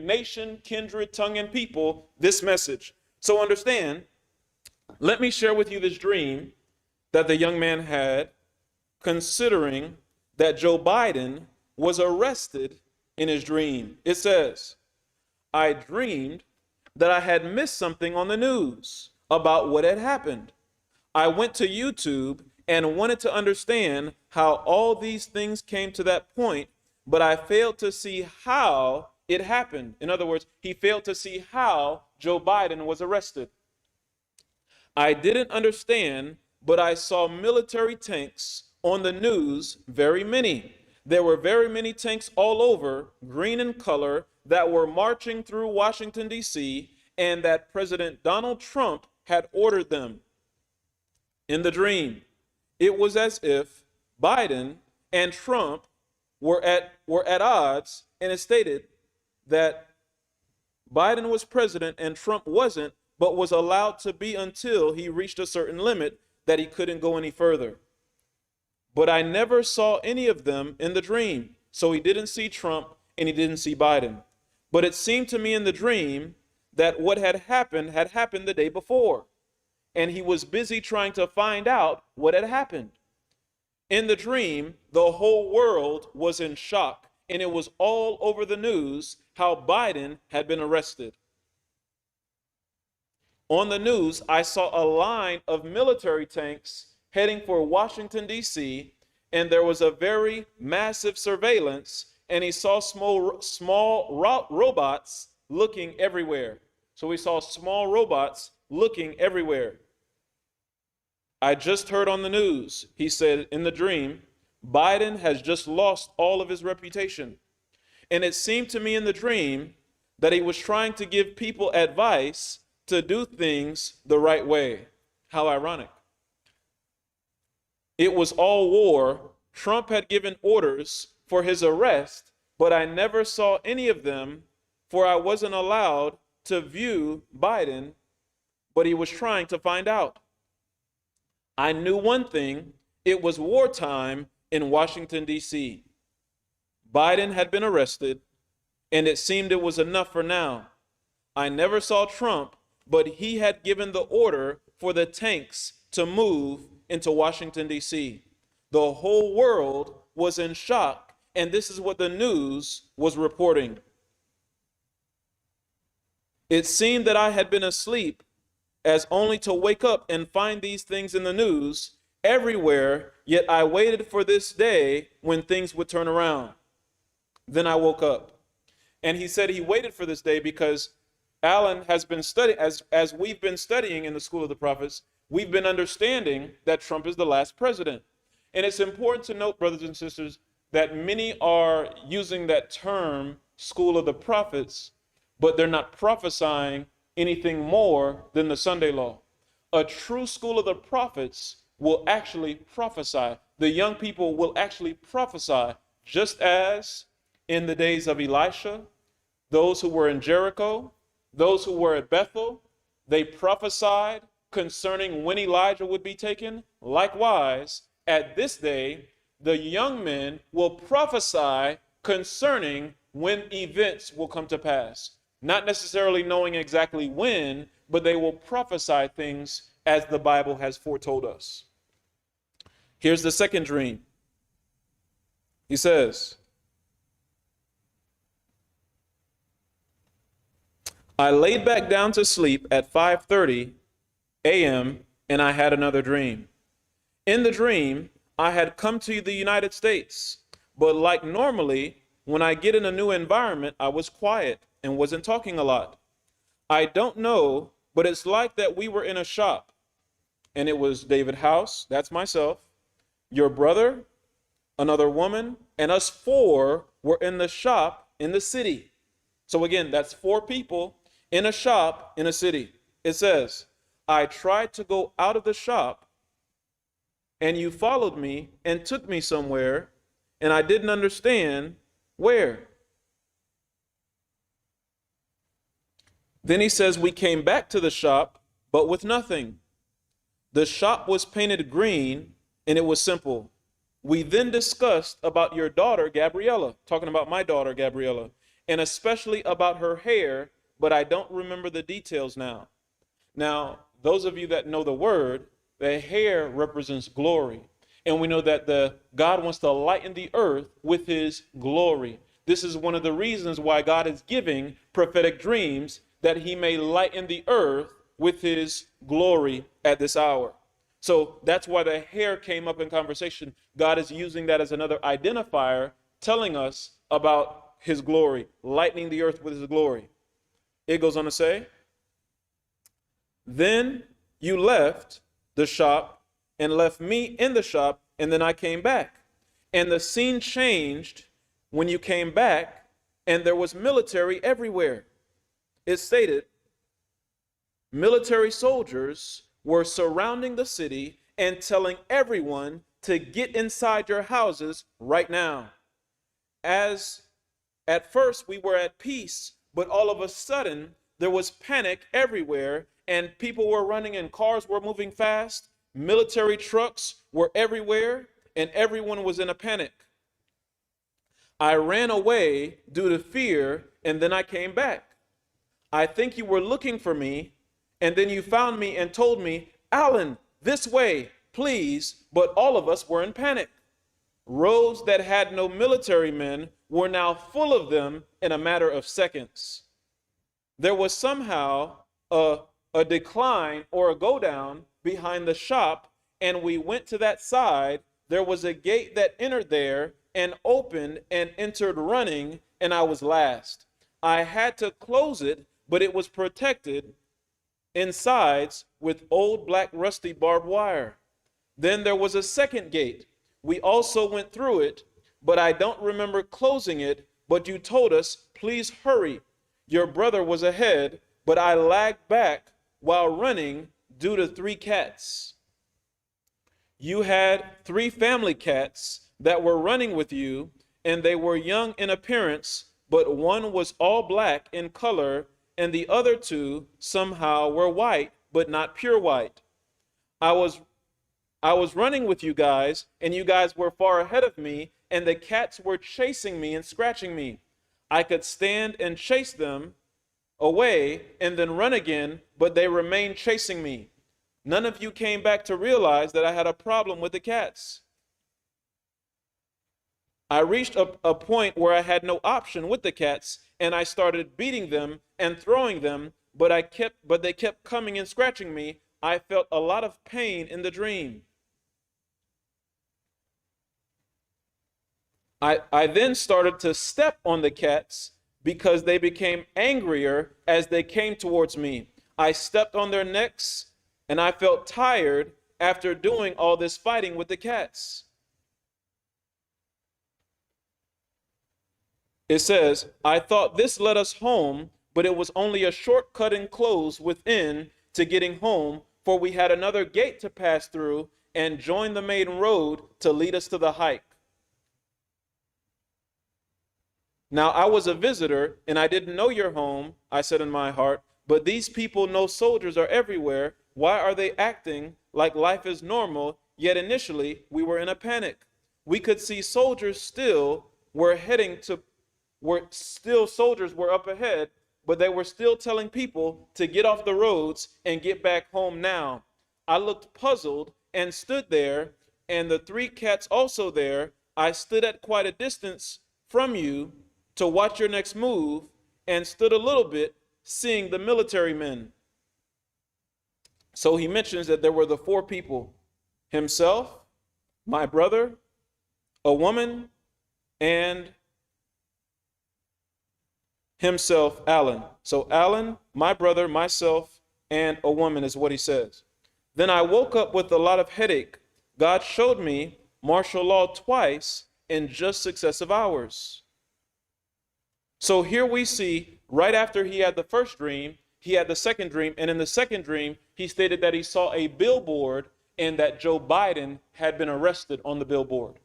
nation, kindred, tongue, and people this message. So understand, let me share with you this dream that the young man had, considering that Joe Biden was arrested in his dream. It says, I dreamed that I had missed something on the news about what had happened. I went to YouTube and wanted to understand how all these things came to that point, but I failed to see how it happened. In other words, he failed to see how Joe Biden was arrested. I didn't understand, but I saw military tanks on the news, very many. There were very many tanks all over, green in color, that were marching through Washington, D.C., and that President Donald Trump had ordered them. In the dream, it was as if Biden and Trump were at odds, and it stated that Biden was president and Trump wasn't, but was allowed to be until he reached a certain limit that he couldn't go any further. But I never saw any of them in the dream. So he didn't see Trump and he didn't see Biden. But it seemed to me in the dream that what had happened the day before. And he was busy trying to find out what had happened. In the dream, the whole world was in shock, and it was all over the news how Biden had been arrested. On the news, I saw a line of military tanks heading for Washington, D.C., and there was a very massive surveillance, and he saw small robots looking everywhere. So we saw small robots looking everywhere. I just heard on the news, he said in the dream, Biden has just lost all of his reputation. And it seemed to me in the dream that he was trying to give people advice to do things the right way. How ironic. It was all war. Trump had given orders for his arrest, but I never saw any of them, for I wasn't allowed to view Biden, but he was trying to find out. I knew one thing, it was wartime in Washington, D.C. Biden had been arrested, and it seemed it was enough for now. I never saw Trump, but he had given the order for the tanks to move into Washington, D.C. The whole world was in shock, and this is what the news was reporting. It seemed that I had been asleep, as only to wake up and find these things in the news everywhere, yet I waited for this day when things would turn around. Then I woke up. And he said he waited for this day because Alan has been studying, as we've been studying in the School of the Prophets, we've been understanding that Trump is the last president. And it's important to note, brothers and sisters, that many are using that term, School of the Prophets, but they're not prophesying anything more than the Sunday law. A true School of the Prophets will actually prophesy. The young people will actually prophesy, just as in the days of Elisha, those who were in Jericho, those who were at Bethel, they prophesied concerning when Elijah would be taken. Likewise, at this day, the young men will prophesy concerning when events will come to pass. Not necessarily knowing exactly when, but they will prophesy things as the Bible has foretold us. Here's the second dream. He says, I laid back down to sleep at 5:30 a.m. and I had another dream. In the dream, I had come to the United States, but like normally, when I get in a new environment, I was quiet and wasn't talking a lot. I don't know, but it's like that we were in a shop, and it was David House, that's myself, your brother, another woman, and us four were in the shop in the city. So again, that's four people in a shop in a city. It says, I tried to go out of the shop, and you followed me and took me somewhere, and I didn't understand where. Then he says, we came back to the shop, but with nothing. The shop was painted green, and it was simple. We then discussed about your daughter, Gabriella, talking about my daughter, Gabriella, and especially about her hair, but I don't remember the details now. Now, those of you that know the word, the hair represents glory. And we know that God wants to lighten the earth with his glory. This is one of the reasons why God is giving prophetic dreams, that he may lighten the earth with his glory at this hour. So that's why the hair came up in conversation. God is using that as another identifier, telling us about his glory, lightening the earth with his glory. It goes on to say, then you left the shop and left me in the shop, and then I came back. And the scene changed when you came back, and there was military everywhere. It stated, military soldiers were surrounding the city and telling everyone to get inside your houses right now. As at first we were at peace, but all of a sudden there was panic everywhere, and people were running and cars were moving fast. Military trucks were everywhere, and everyone was in a panic. I ran away due to fear, and then I came back. I think you were looking for me, and then you found me and told me, Alan, this way, please. But all of us were in panic. Roads that had no military men were now full of them in a matter of seconds. There was somehow a decline or a go down behind the shop, and we went to that side. There was a gate that entered there and opened and entered running, and I was last. I had to close it, but it was protected insides with old black rusty barbed wire. Then there was a second gate. We also went through it, but I don't remember closing it, but you told us, please hurry. Your brother was ahead, but I lagged back while running due to 3 cats. You had 3 family cats that were running with you, and they were young in appearance, but one was all black in color, and the other 2 somehow were white, but not pure white. I was running with you guys, and you guys were far ahead of me, and the cats were chasing me and scratching me. I could stand and chase them away and then run again, but they remained chasing me. None of you came back to realize that I had a problem with the cats. I reached a point where I had no option with the cats, and I started beating them and throwing them, but they kept coming and scratching me. I felt a lot of pain in the dream. I then started to step on the cats because they became angrier as they came towards me. I stepped on their necks, and I felt tired after doing all this fighting with the cats. It says, I thought this led us home, but it was only a shortcut enclosed within to getting home, for we had another gate to pass through and join the main road to lead us to the hike. Now I was a visitor, and I didn't know your home, I said in my heart, but these people know soldiers are everywhere. Why are they acting like life is normal, yet initially we were in a panic? We could see soldiers still soldiers were up ahead, but they were still telling people to get off the roads and get back home now. I looked puzzled and stood there, and the 3 cats also there. I stood at quite a distance from you to watch your next move, and stood a little bit, seeing the military men. So he mentions that there were the 4 people: himself, my brother, a woman, and himself, Alan. So Alan, my brother, myself, and a woman is what he says. Then I woke up with a lot of headache. God showed me martial law twice in just successive hours. So here we see, right after he had the first dream, he had the second dream. And in the second dream, he stated that he saw a billboard and that Joe Biden had been arrested on the billboard.